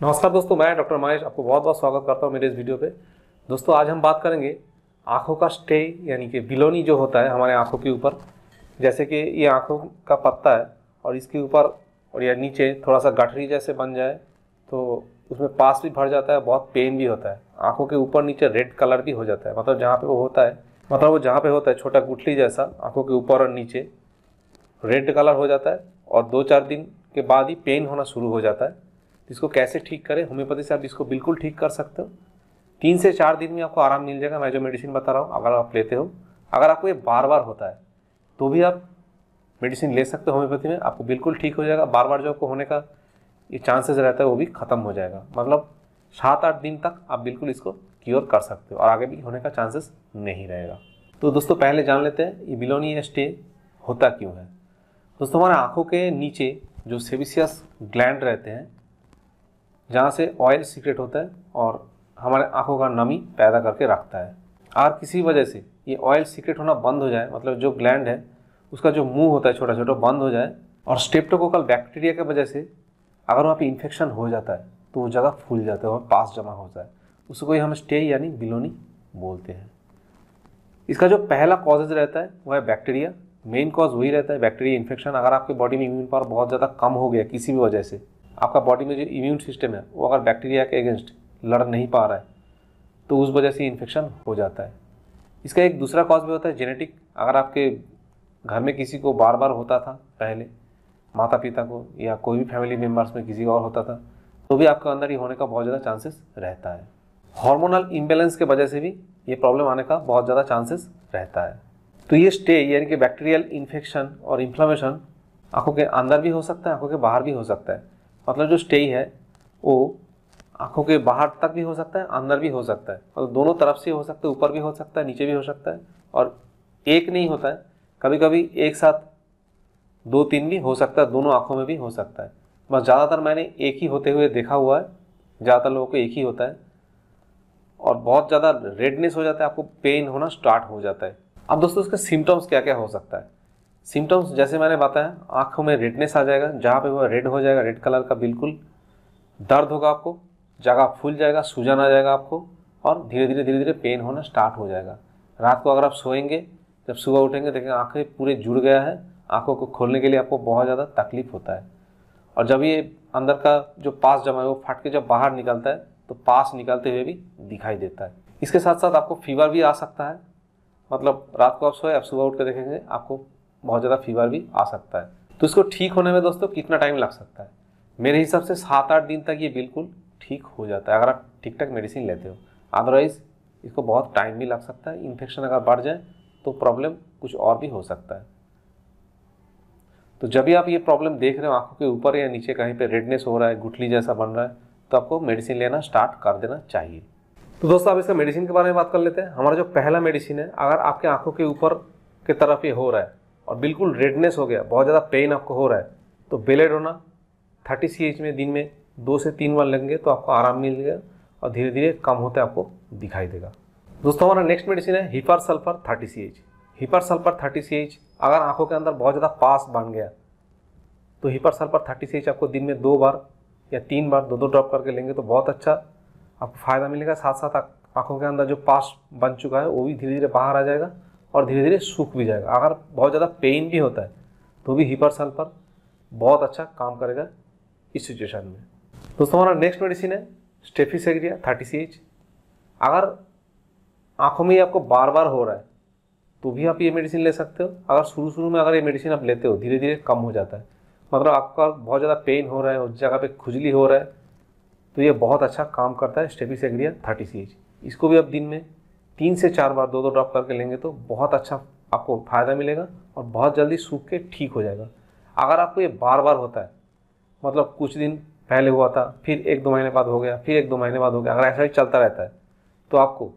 नमस्कार दोस्तों, मैं डॉक्टर महेश आपको बहुत बहुत स्वागत करता हूं मेरे इस वीडियो पे। दोस्तों आज हम बात करेंगे आँखों का स्टे यानी कि बिलोनी जो होता है हमारे आँखों के ऊपर। जैसे कि ये आँखों का पत्ता है और इसके ऊपर और या नीचे थोड़ा सा गठरी जैसे बन जाए तो उसमें पास भी भर जाता है, बहुत पेन भी होता है। आँखों के ऊपर नीचे रेड कलर भी हो जाता है, मतलब जहाँ पे वो होता है, मतलब वो जहाँ पे होता है छोटा गुठली जैसा आँखों के ऊपर और नीचे रेड कलर हो जाता है और 2-4 दिन के बाद ही पेन होना शुरू हो जाता है। इसको कैसे ठीक करें? होम्योपैथी से आप इसको बिल्कुल ठीक कर सकते हो। 3 से 4 दिन में आपको आराम मिल जाएगा। मैं जो मेडिसिन बता रहा हूँ अगर आप लेते हो, अगर आपको ये बार बार होता है तो भी आप मेडिसिन ले सकते हो होम्योपैथी में, आपको बिल्कुल ठीक हो जाएगा। बार बार जो आपको होने का ये चांसेस रहता है वो भी ख़त्म हो जाएगा। मतलब 7-8 दिन तक आप बिल्कुल इसको क्योर कर सकते हो और आगे भी होने का चांसेस नहीं रहेगा। तो दोस्तों पहले जान लेते हैं ये बिलोनी या स्टे होता क्यों है। दोस्तों हमारे आँखों के नीचे जो सेबेसियस ग्लैंड रहते हैं जहाँ से ऑयल सीक्रेट होता है और हमारे आँखों का नमी पैदा करके रखता है। और किसी वजह से ये ऑयल सीक्रेट होना बंद हो जाए, मतलब जो ग्लैंड है उसका जो मुंह होता है छोटा छोटा बंद हो जाए और स्ट्रेप्टोकोकल बैक्टीरिया की वजह से अगर वहाँ पे इन्फेक्शन हो जाता है तो वो जगह फूल जाता है और पास जमा होता है, उसको ही हम स्टे यानी बिलोनी बोलते हैं। इसका जो पहला कॉजेज रहता है वह है बैक्टीरिया। मेन कॉज वही रहता है बैक्टीरिया इन्फेक्शन। अगर आपके बॉडी में इम्यून पावर बहुत ज़्यादा कम हो गया किसी भी वजह से, आपका बॉडी में जो इम्यून सिस्टम है वो अगर बैक्टीरिया के अगेंस्ट लड़ नहीं पा रहा है तो उस वजह से इन्फेक्शन हो जाता है। इसका एक दूसरा कॉज भी होता है जेनेटिक। अगर आपके घर में किसी को बार बार होता था, पहले माता पिता को या कोई भी फैमिली मेम्बर्स में किसी को और होता था, तो भी आपके अंदर ही होने का बहुत ज़्यादा चांसेस रहता है। हार्मोनल इम्बैलेंस के वजह से भी ये प्रॉब्लम आने का बहुत ज़्यादा चांसेस रहता है। तो ये स्टे यानी कि बैक्टीरियल इन्फेक्शन और इन्फ्लेमेशन आँखों के अंदर भी हो सकता है, आँखों के बाहर भी हो सकता है। मतलब जो स्टे है वो आँखों के बाहर तक भी हो सकता है, अंदर भी हो सकता है, मतलब दोनों तरफ से हो सकता है, ऊपर भी हो सकता है, नीचे भी हो सकता है और एक नहीं होता है, कभी कभी एक साथ 2-3 भी हो सकता है, दोनों आँखों में भी हो सकता है। बस ज़्यादातर मैंने एक ही होते हुए देखा हुआ है, ज़्यादातर लोगों को एक ही होता है और बहुत ज़्यादा रेडनेस हो जाता है, आपको पेन होना स्टार्ट हो जाता है। अब दोस्तों इसके सिम्टम्स क्या क्या हो सकता है? सिम्टम्स जैसे मैंने बताया, आँखों में रेडनेस आ जाएगा, जहाँ पे वो रेड हो जाएगा, रेड कलर का बिल्कुल दर्द होगा, आपको जगह फूल जाएगा, सूजन आ जाएगा आपको और धीरे धीरे पेन होना स्टार्ट हो जाएगा। रात को अगर आप सोएंगे, जब सुबह उठेंगे देखेंगे आँखें पूरे जुड़ गया है, आँखों को खोलने के लिए आपको बहुत ज़्यादा तकलीफ होता है और जब ये अंदर का जो पास जमा है वो फट के जब बाहर निकलता है तो पास निकलते हुए भी दिखाई देता है। इसके साथ साथ आपको फीवर भी आ सकता है, मतलब रात को आप सोए, आप सुबह उठ कर देखेंगे आपको बहुत ज़्यादा फीवर भी आ सकता है। तो इसको ठीक होने में दोस्तों कितना टाइम लग सकता है? मेरे हिसाब से 7-8 दिन तक ये बिल्कुल ठीक हो जाता है अगर आप ठीक ठाक मेडिसिन लेते हो। अदरवाइज़ इसको बहुत टाइम भी लग सकता है। इन्फेक्शन अगर बढ़ जाए तो प्रॉब्लम कुछ और भी हो सकता है। तो जब भी आप ये प्रॉब्लम देख रहे हो आँखों के ऊपर या नीचे कहीं पर रेडनेस हो रहा है, गुठली जैसा बन रहा है, तो आपको मेडिसिन लेना स्टार्ट कर देना चाहिए। तो दोस्तों अब इसका मेडिसिन के बारे में बात कर लेते हैं। हमारा जो पहला मेडिसिन है, अगर आपके आँखों के ऊपर की तरफ ये हो रहा है और बिल्कुल रेडनेस हो गया, बहुत ज़्यादा पेन आपको हो रहा है, तो बेलेडोना 30 CH में दिन में 2 से 3 बार लेंगे तो आपको आराम मिलेगा और धीरे धीरे कम होते आपको दिखाई देगा। दोस्तों हमारा नेक्स्ट मेडिसिन है hepar sulphur 30 CH। Hepar sulphur 30 CH अगर आँखों के अंदर बहुत ज़्यादा पास बन गया तो हिपर सल्फर 30 CH आपको दिन में 2 बार या 3 बार 2-2 ड्रॉप करके लेंगे तो बहुत अच्छा आपको फ़ायदा मिलेगा। साथ साथ आँखों के अंदर जो पास बन चुका है वो भी धीरे धीरे बाहर आ जाएगा और धीरे धीरे सूख भी जाएगा। अगर बहुत ज़्यादा पेन भी होता है तो भी हिपर सल्फर बहुत अच्छा काम करेगा इस सिचुएशन में। दोस्तों हमारा नेक्स्ट मेडिसिन है स्टेफिसेग्रिया 30 CH। अगर आँखों में ये आपको बार बार हो रहा है तो भी आप ये मेडिसिन ले सकते हो। अगर शुरू में अगर ये मेडिसिन आप लेते हो धीरे धीरे कम हो जाता है, मतलब आपका बहुत ज़्यादा पेन हो रहा है, उस जगह पे खुजली हो रहा है, तो ये बहुत अच्छा काम करता है स्टेफिसेग्रिया 30 CH। इसको भी आप दिन में 3 से 4 बार 2-2 ड्रॉप करके लेंगे तो बहुत अच्छा आपको फ़ायदा मिलेगा और बहुत जल्दी सूख के ठीक हो जाएगा। अगर आपको ये बार बार होता है, मतलब कुछ दिन पहले हुआ था, फिर 1-2 महीने बाद हो गया, फिर 1-2 महीने बाद हो गया, अगर ऐसा ही चलता रहता है तो आपको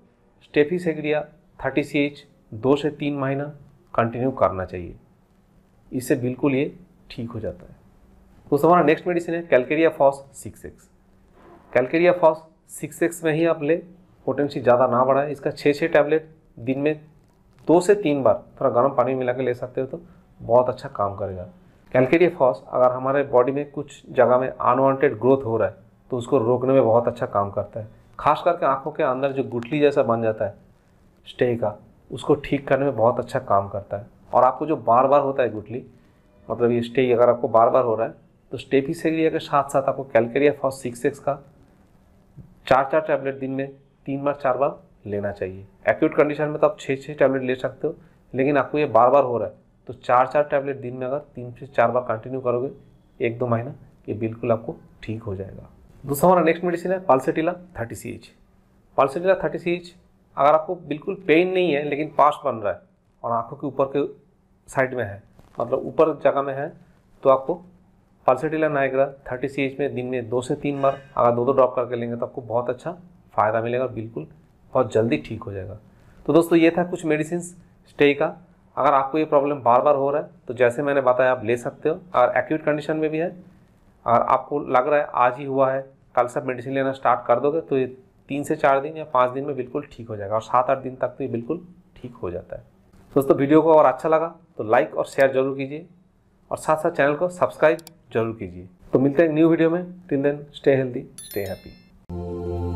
स्टेफिसेग्रिया 30 CH 2 से 3 महीना कंटिन्यू करना चाहिए। इससे बिल्कुल ये ठीक हो जाता है। दोस्तों हमारा नेक्स्ट मेडिसिन है calcarea phos 6X। Calcarea phos 6X में ही आप ले, पोटेंसी ज़्यादा ना बढ़ाए। इसका 6 टैबलेट दिन में 2 से 3 बार थोड़ा गर्म पानी मिला के ले सकते हो तो बहुत अच्छा काम करेगा। कैलकेरिया फॉस अगर हमारे बॉडी में कुछ जगह में अनवांटेड ग्रोथ हो रहा है तो उसको रोकने में बहुत अच्छा काम करता है। खास करके आँखों के अंदर जो गुठली जैसा बन जाता है स्टे का, उसको ठीक करने में बहुत अच्छा काम करता है। और आपको जो बार बार होता है गुठली, मतलब ये स्टे अगर आपको बार बार हो रहा है तो स्टेफिसेरिया के साथ साथ आपको कैलकेरिया फॉस 6X का 4 टैबलेट दिन में 3 बार 4 बार लेना चाहिए। एक्यूट कंडीशन में तो आप 6 टैबलेट ले सकते हो, लेकिन आपको ये बार बार हो रहा है तो 4 टैबलेट दिन में अगर 3 से 4 बार कंटिन्यू करोगे 1-2 महीना, ये बिल्कुल आपको ठीक हो जाएगा। दूसरा हमारा नेक्स्ट मेडिसिन है पाल्सेटिला 30CH। पाल्सेटिला 30CH अगर आपको बिल्कुल पेन नहीं है लेकिन पास बन रहा है और आंखों के ऊपर के साइड में है, मतलब ऊपर जगह में है, तो आपको पाल्सेटिला नाइग्रा 30CH में दिन में 2 से 3 बार अगर 2 ड्रॉप करके लेंगे तो आपको बहुत अच्छा फ़ायदा मिलेगा और बिल्कुल बहुत जल्दी ठीक हो जाएगा। तो दोस्तों ये था कुछ मेडिसिन स्टे का। अगर आपको ये प्रॉब्लम बार बार हो रहा है तो जैसे मैंने बताया आप ले सकते हो। अगर एक्यूट कंडीशन में भी है, अगर आपको लग रहा है आज ही हुआ है, कल से मेडिसिन लेना स्टार्ट कर दोगे तो ये 3 से 4 दिन या 5 दिन में बिल्कुल ठीक हो जाएगा और 7-8 दिन तक तो ये बिल्कुल ठीक हो जाता है। दोस्तों वीडियो को और अच्छा लगा तो लाइक और शेयर जरूर कीजिए और साथ साथ चैनल को सब्सक्राइब जरूर कीजिए। तो मिलते हैं न्यू वीडियो में। Till then stay healthy, stay happy.